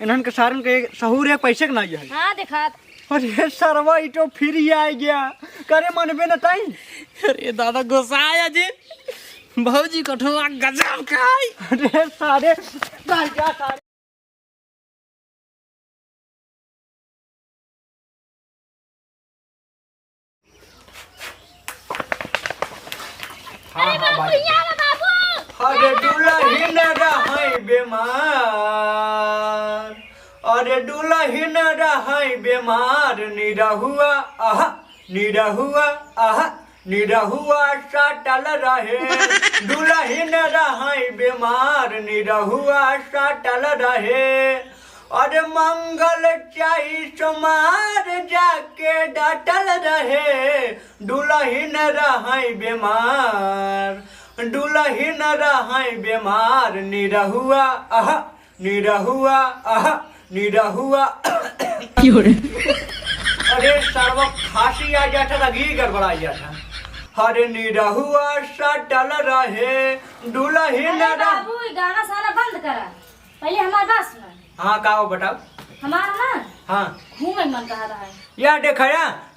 इन्हन के सारन के सहूर है पैसे के ना है। हाँ देखा। अरे सरवा ई तो फिर ही आ गया करे मनबे न ताई। अरे दादा गुस्सा आया जी भौजी कठुआ गजब का है। अरे सारे सारे अरे बाबू यहाँ ला बाबू। अरे दुल्हन रहे बेमार, अरे दुल्हन रहे बेमार, निरहुआ आहा निरहुआ आहा निरहुआ सटल रहे। दुल्हन रहे बेमार, निरहुआ सटल रहे। अरे मंगल चाही सोमार जाके डटल रहे। दुल्हन रहे बेमार, दुल्हन रहे बेमार, निरहुआ आहा निरहुआ आहा निरहुआ। अरे सर्व खांसी आ जाता था, घी गड़बड़ा जाता। अरे निरहुआ सटल रहे। दुल्हन बाबू ये गाना सारा बंद करा, पहले हमारी बात सुना। हाँ का हो बताओ। हमारा ना हाँ घूमे मन कहा रहा है। या देखा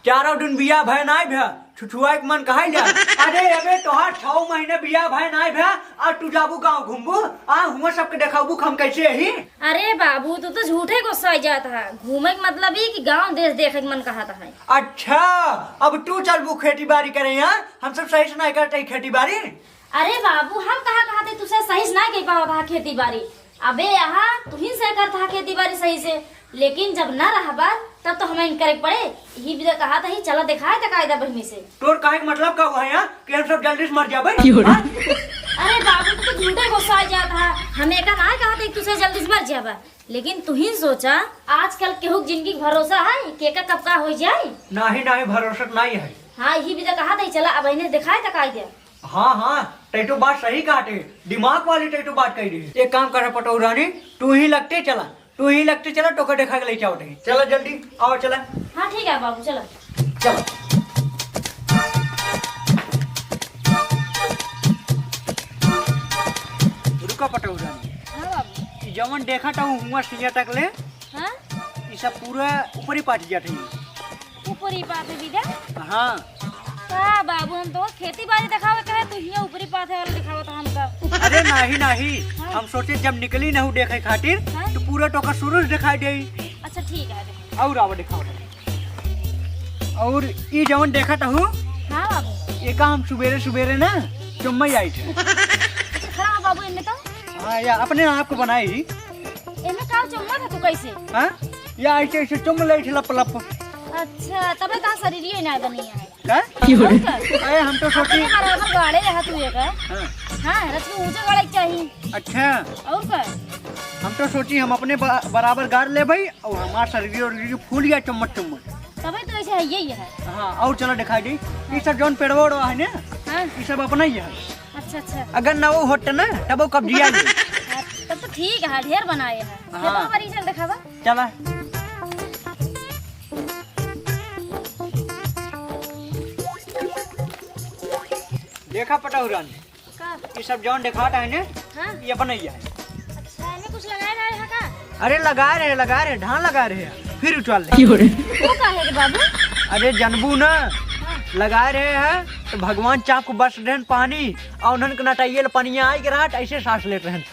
चारों दिन बिया भय ना भे छुछुआ के मन कहा जा। अरे अबे तोहार 6 महीने बिया भय ना भे आ तू जाबू गाँव घूमबू आ हुआ सबके देखाबू हम कैसे ही। अरे बाबू तू तो झूठे गुस्सा जाता है। घूमे के मतलब ही कि गांव देश देखे के मन कहता है। अच्छा अब तू चलबू खेती बाड़ी करे यहाँ, हम सब सही से नहीं करते खेती बाड़ी। अरे बाबू हम कहा थे तुझसे सही से नहीं कर पावा था खेती बाड़ी। अबे यहाँ तू ही से करता खेती बाड़ी सही से, लेकिन जब न रहा बात तब तो हमें करे पड़े। ही भी कहा था ही चला दिखाए था कायदा बहनी से। तोर काहे के मतलब का हुआ है यहाँ कि हम सब जल्दी से मर जाबे। अरे बाबू तू तो झूठे गुस्सा जाता है। हमें का ना कहा था तुझसे जल्दी से मर जाबा, लेकिन तू ही सोचा आजकल केहू जिंदगी भरोसा है के का कब का हो जाए। नहीं नहीं भरोसा नहीं है। हाँ ही भी कहा था चला अब इन्हें दिखाए था कायदा। हाँ हाँ टैटू बात सही काटे, दिमाग वाली टैटू बात कही रही। एक काम कर पटो रानी, तू ही लगते चला, तू ही लगते चला टोका देखा के ले जाओ। चला जल्दी आओ चला। हाँ ठीक है बाबू चलो चलो। रुका पटो रानी। हाँ बाबू। जवन देखा था हुआ सिया तक ले। हाँ ये सब पूरा ऊपर ही पाट जाते हैं। ऊपर ही पाते विदा। हाँ का बाबू हम तो खेती बाड़ी दिखावे कहे तू ही ऊपरी पाथे वाला दिखावा था हमका। अरे नहीं नहीं हम सोचे जब निकली न देखे खातिर तो पूरा टोका शुरू से दिखाई दे। अच्छा ठीक है और आवा दिखाओ। और ये जवन देखा था हाँ बाबू। ये का हम सुबेरे सुबेरे ना चुम्मई आई थे। खरा बाबू इनमें तो हाँ या अपने आप को बनाई। इनमें का चुम्मा था तू कैसे। हाँ या ऐसे ऐसे चुम ले लप लप। अच्छा तबे ता शरीर ही ना बनी है। अरे हम तो सोची बराबर गाड़े रहा तू ये का। हाँ रथ में ऊंचे गाड़े चाहिए। अच्छा और का हम तो सोची हम अपने बराबर गाड़ ले भाई और हमारा शरीर और फूल गया चम्मच चम्मच। तबे तो ऐसे है यही है। हाँ और चलो दिखाई दी ये सब जौन पेड़वा है ना। हाँ ये सब अपना ही है। अच्छा अच्छा अगर ना वो होते ना तब वो कब जिया। तब तो ठीक है ढेर बनाए है। चलो हमारी चल दिखावा। चला देखा पटाऊ रानी का ये सब जौन दिखाता है ना हाँ ये अपना ही है। अच्छा इनमें कुछ लगाए रहे हैं का। अरे लगा रहे ढान लगा रहे हैं फिर उछाल ले। वो का है रे बाबू। अरे जनबू ना लगा रहे हैं तो भगवान चाप को बस रहे पानी और उन्होंने नटाइए पनिया आई के रात ऐसे सांस लेते हैं।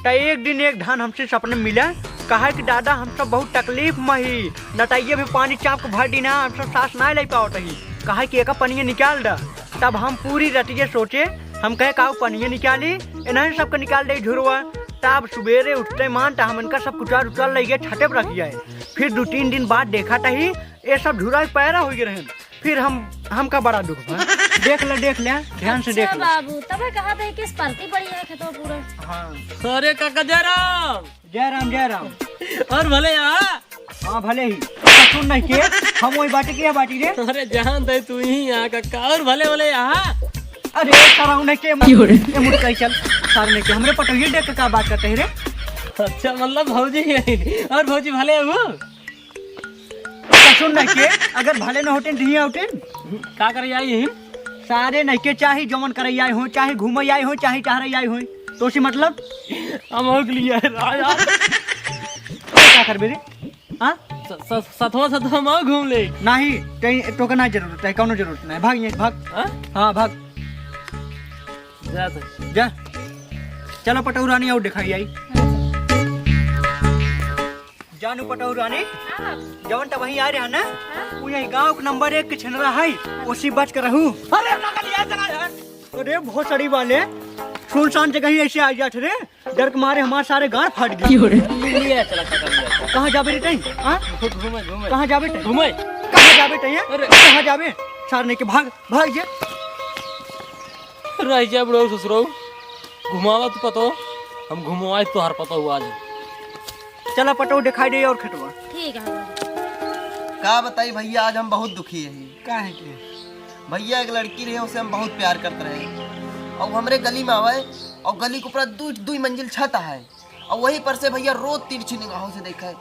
तो एक दिन एक धान हमसे सपने मिला, कहा कि दादा हम सब बहुत तकलीफ में ही नटाइए भी पानी चाप को भर देना हम सब सांस नहीं ले पाओ ही। कहा कि एक पनिया निकाल दा। तब हम पूरी रतिये सोचे, हम कहे का पनिया निकाली इन्हें सबको निकाल दे झुरवा। तब सवेरे उठते मानता हम इनका सब कुचार उचार ले गए छठे पर रख जाए। फिर 2-3 दिन बाद देखा था ही ये सब झुरा पैरा हो गए। फिर हम का बड़ा दुख बा। देख ले ध्यान से देख ले बाबू तबे कहा था किस परती पड़ी है खेतों पूरा। हाँ अरे काका जय राम। जय राम। और भले यहाँ। हाँ भले ही सुन नहीं के हम वही बाटी के बाटी रे। अरे जान दे तू ही यहाँ काका और भले भले यहाँ। अरे सराउ नहीं के मुड़ कहीं चल सार नहीं के हमरे पटोही देख के का बात करते हैं रे। अच्छा मतलब भौजी और भौजी भले वो सुन नहीं के अगर भले न होते नहीं होते का कर आई सारे नहीं के चाहे जमन कर आई हो चाहे घूम आई हो चाहे टहर आई हो तो सी मतलब हम हो लिए कर बेरे हाँ सतवा सतवा माँ घूम ले नहीं कहीं टोका ना जरूरत है कौनो जरूरत नहीं भाग यहाँ भाग हाँ? हाँ भाग जा तो जा चलो पटऊ रानी और दिखाई आई जानू पटऊ रानी जवन तब वहीं आ रहा ना वो यही गांव के नंबर 1 के छिनरा है उसी बच कर रहूं अरे बहुत सड़ी वाले सुनसान जगह ही ऐसे आ जाते रे डर के मारे हमारे सारे गांव फट गए कहाँ जाबे रे टाइम हाँ घूमे घूमे कहाँ जाबे घूमे कहाँ जाबे टाइम कहाँ जाबे सारने के भाग भाग जा रह जा बड़ो ससुरो घुमावा तो पतो हम घुमवाए तो हर पता हुआ आज चला पटऊ दिखाई दे और खटवा ठीक है का बताई भैया आज हम बहुत दुखी है का है के भैया एक लड़की रहे उसे हम बहुत प्यार करते रहे और हमरे गली में आवे और गली के ऊपर दू मंजिल छत है और वहीं पर से भैया रोज तिरछी निगाहों से देखा है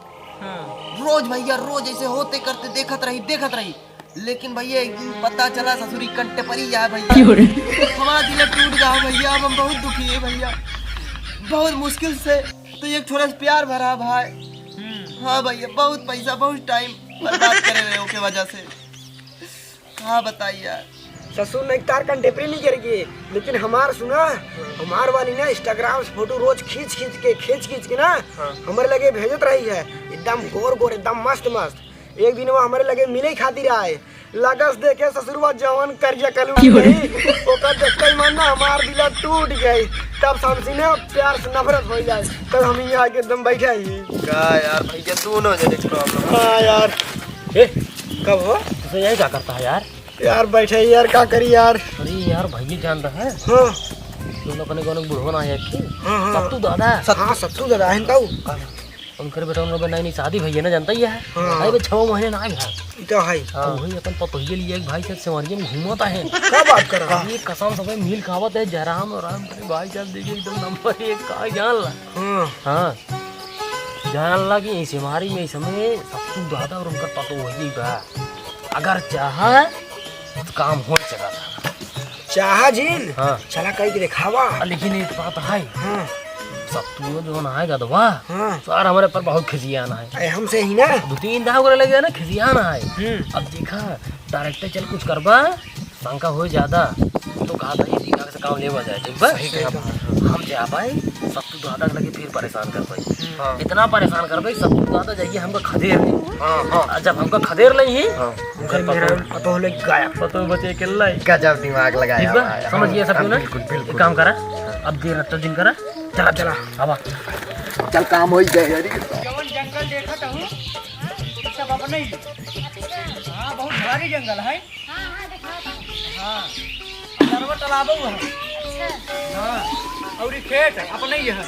रोज भैया रोज ऐसे होते करते देखत रही लेकिन भैया एक दिन पता चला ससुरी कंटे परी जाए भैया हमारा दिल टूट गया भैया अब हम बहुत दुखी है भैया बहुत मुश्किल से तो एक छोरा से प्यार भरा भाई हाँ भैया बहुत पैसा बहुत टाइम बर्बाद करे रहे हो के वजह से हाँ बताइए यार ससुर ने तार कंटेप्री नहीं करेगी लेकिन हमार सुना हमार वाली ना इंस्टाग्राम से फोटो रोज खींच खींच के ना हमारे लगे भेजत रही है एकदम गोर एकदम मस्त एक दिन वो हमारे लगे मिले खातिर आए लगस देखे ससुरवा जवान कर्जा कलू ओकर देखते ही मन ना हमार दिल टूट गई तब समझी ना प्यार से नफरत हो जाए तब हम यहाँ आके एकदम बैठे ही क्या यार भैया दोनों जने प्रॉब्लम हाँ यार कब हो तो यही क्या करता है यार बैठे ही यार क्या करी यार अरे यार भाई जान रहा है हाँ तुम लोग को बुढ़वा है हाँ सत्तू दादा हाँ सत्तू दादा है ताऊ उनकर बेटा उनका नई शादी भैया ना जानता ही है हाँ। भाई 6 महीने ना है तो है हाँ वही अपन पतोहिए लिए एक भाई से सेवरिया में घूमता है क्या बात कर रहा ये कसम सब मिल खावत है जयराम और राम करे भाई साहब देखिए एकदम नंबर 1 का जान ला हाँ हाँ जान ला कि इस हमारी में इस समय सत्तू दादा और उनका पतो वही बा अगर चाहा तो काम हो सका चाहा जीन हाँ चला कहीं के दिखावा लेकिन एक बात है हाँ सत्तू जो ना आएगा तो वाह हाँ सार हमारे पर बहुत खिसियाना है अरे हमसे ही ना 2-3 दाव करे लगे ना खिसियाना है अब देखा डायरेक्टर चल कुछ करबा शंका हो ज्यादा तो कहा था ये दिखा से काम ले जाए ठीक बा हम जा पाए सत्तू दादा लगे फिर परेशान कर पाई इतना परेशान कर पाई सत्तू दादा जाइए हमको खदेर ले जब हमको खदेर ले ही पतो ले गाया पतो बचे के लाई गजब दिमाग लगाया ठीक बा समझिए सब ना एक काम करा अब देर तो दिन करा चला चला अब चल काम हो गए यार जवन जंगल देखत हूँ सब अपने ही हाँ बहुत भारी जंगल है हाँ सरवा तालाब है हाँ और ये खेत है अपने ही है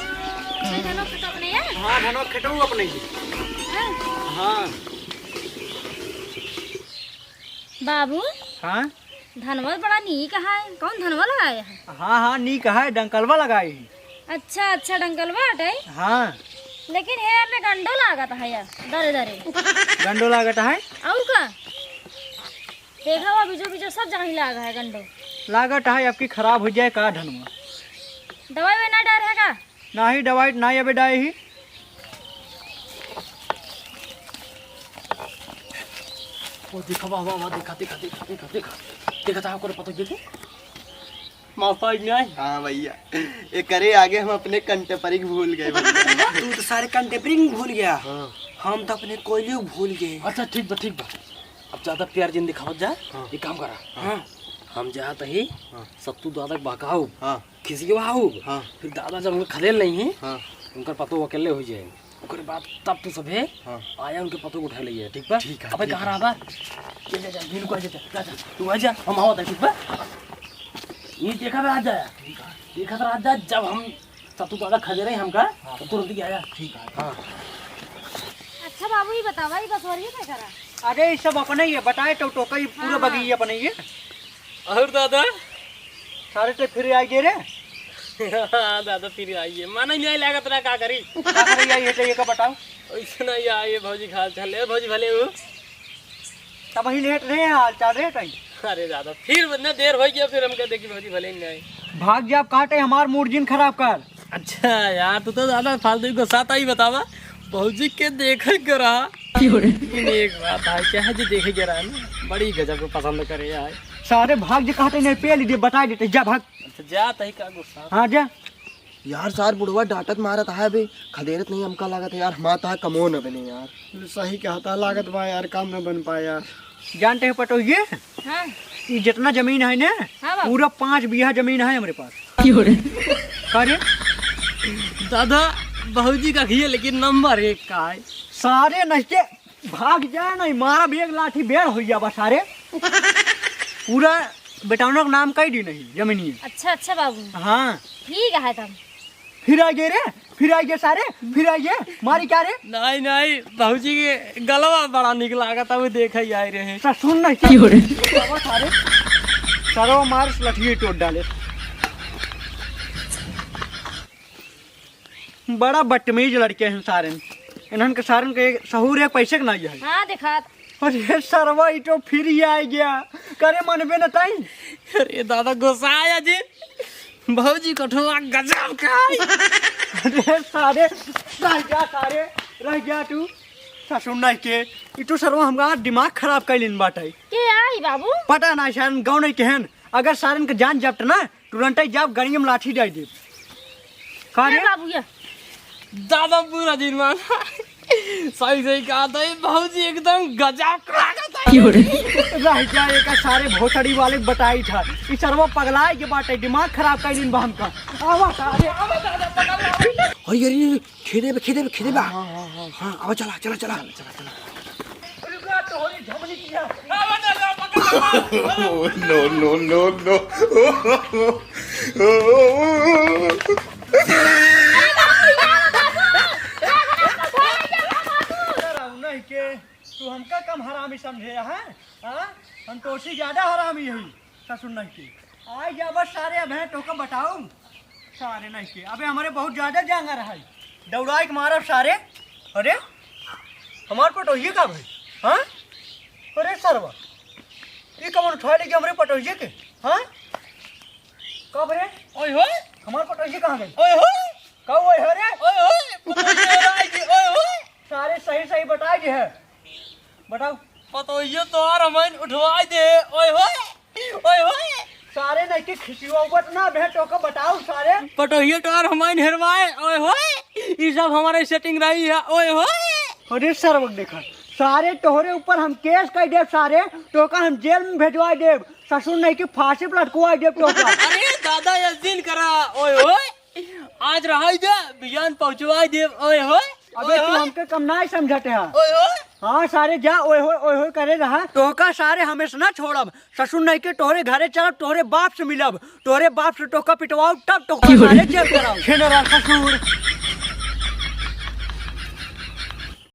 हाँ धनो खेतू अपने ही हाँ बाबू हाँ धनवा बड़ा नीक है कौन धनवा लगाया है हाँ हाँ नी कहा है डंकलवा लगाई अच्छा डंगलवा हटे हाँ लेकिन है में गंडो लागत है यार दरे दरे गंडो लागत है और का देखा हुआ बीजो सब जगह ही लागा है गंडो लागत है आपकी खराब हो जाए का धनवा दवाई में ना डर है का ना ही दवाई ना ही अबे डाए ही वो देखा वाह देखा था आपको पता ये माफा नहीं हाँ भैया ये करे आगे हम अपने कंटे परी भूल गए भैया तू तो सारे कंटेप्री भूल गया हम तो अपने कोयलियों भूल गए अच्छा ठीक बा अब ज्यादा प्यार जिन दिखावत जा ये काम करा हाँ हम जात ही सत्तू दादा बकाऊ हाँ खिसियाऊ हाँ फिर दादा जब उनका खदेल नहीं है हाँ उनका पतो अकेले हो जाए ओकर बाद तब तो सब है हाँ आया उनके पतो उठा लिए ठीक बा ठीक है, अबे ठीक कहां रहा बा जा दिन को जा तू आ जा हम आवत है ठीक बा ये देखा बे आ जा देखा तो आ जा जब हम सत्तू दादा खदे रहे हमका तो तुरंत ही आया ठीक है हां अच्छा बाबू ये बतावा ये बसवरिया क्या करा अरे ये सब अपने ही है बताए तो टोका पूरा बगी अपने ही है और दादा सारे तो फिर आ गए रे दादा फिर आइए माना नहीं लागत रहा का करी अरे आई है तो ये का बताओ ऐसे नहीं आइए भौजी खाल चले भौजी भले हो तब ही लेट रहे हाल चाल रहे कहीं अरे दादा फिर बंदा देर हो गया फिर हम कह देखी भौजी भले नहीं आए भाग जा काटे हमार मूड जिन खराब कर अच्छा यार तू तो दादा फालतू को साथ आई बतावा भौजी के देखे करा लेकिन एक बात है क्या है जो देखे करा है ना बड़ी गजब को पसंद करे यार। सारे भाग जे कहते नहीं पे लीजिए बता देते जा भाग। अच्छा जा तही का गुस्सा। हाँ जा। यार सार बुढ़वा डांटत मारत है बे, खदेरत नहीं हमका लागत है यार, हमारा कमो न बने यार। सही कहता, लागत बा यार काम न बन पाया यार। जानते हैं पटो ये हाँ ये जितना जमीन है ना हाँ बाबू। पूरा 5 बीघा जमीन है हमारे पास। करे दादा भौजी का घी लेकिन नंबर 1 का है। सारे नशे भाग जाए नहीं मारा भी एक लाठी बेर हो गया बस सारे पूरा बेटानों का नाम कही दी नहीं जमीनी। अच्छा अच्छा बाबू हाँ ठीक है तब। फिर आ गए रे, फिर आ गए सारे, फिर आ गए मारी क्या रे नहीं नहीं भौजी के गलवा बड़ा निकला लगा तब देखे ही आए रहे। सर सुन नहीं सारे सरो मार लठिए टोट डाले। बड़ा बदतमीज लड़के हैं सारे, इन्हन के सारन के सहूर है पैसे के नहीं है। हाँ देखा अरे सरवा ई तो फिर ही आ गया करे मनबे न ताई। अरे दादा गुस्सा आया जी भौजी कठुआ गजब का है। अरे सारे रह गया सारे रह गया तू सुन नहीं के ई तो सरवा हमारा दिमाग खराब कैलिन बाटे। के आई बाबू पता ना शायद गाँव नहीं केहन अगर सारन के जान जाप ना तुरंत ही जाप गाड़ी में लाठी डाल दे। ये बाबू ये दादा पूरा दिन माना सही सही कहा था भौजी एकदम गजब का रह जाए का सारे भोसड़ी वाले बताई था कि सरवा पगलाए के बाटे दिमाग खराब कर दिन बहम का। आवा सारे अरे अरे खेदे बा हाँ अब चला चला चला चला चला। नहीं के तू हमका कम हरामी समझे है हाँ हम तो उसी ज्यादा हरामी यही ससुर नहीं के आई जा बस सारे अब हैं तो का बताऊं सारे नहीं के अबे हमारे बहुत ज्यादा जांगा रहा है दौड़ाई के मारा सारे। अरे हमारे पटोहिए का भाई हाँ अरे सरवा ये कब उठा लेके हमारे पटोहिए के हाँ कब रे ओए होए हमारे पटोहिए कहाँ गए ओए होए कब ओए रे ओए होए पतोहिए राय की ओए होए सारे सही सही बताए जे है बताओ। पतोहिए तो और हमें उठवा दे ओए होए सारे नहीं के खिसियावत ना भेंटो का बताओ सारे पटोहिए तो और हमें हेरवाए ओए होए ये सब हमारे सेटिंग रही है ओए होए। अरे सरवक देखा सारे तोहरे ऊपर हम केस कर देव सारे तो का हम जेल में भेजवा देव ससुर नहीं के फांसी पर लटकवा देव तो का। अरे दादा ये दिन करा ओए होए आज रहा दे बियान पहुंचवा दे ओए होए। अबे तू हमके कम ना समझते है ओए होए हाँ सारे जा ओए होए करे रहा तो का सारे हमेशा ना छोड़ब ससुर नहीं के तोहरे घरे चलब तोहरे बाप से मिलब तोहरे बाप से टोका पिटवाओ तब टोका सारे जेल कराओ। ससुर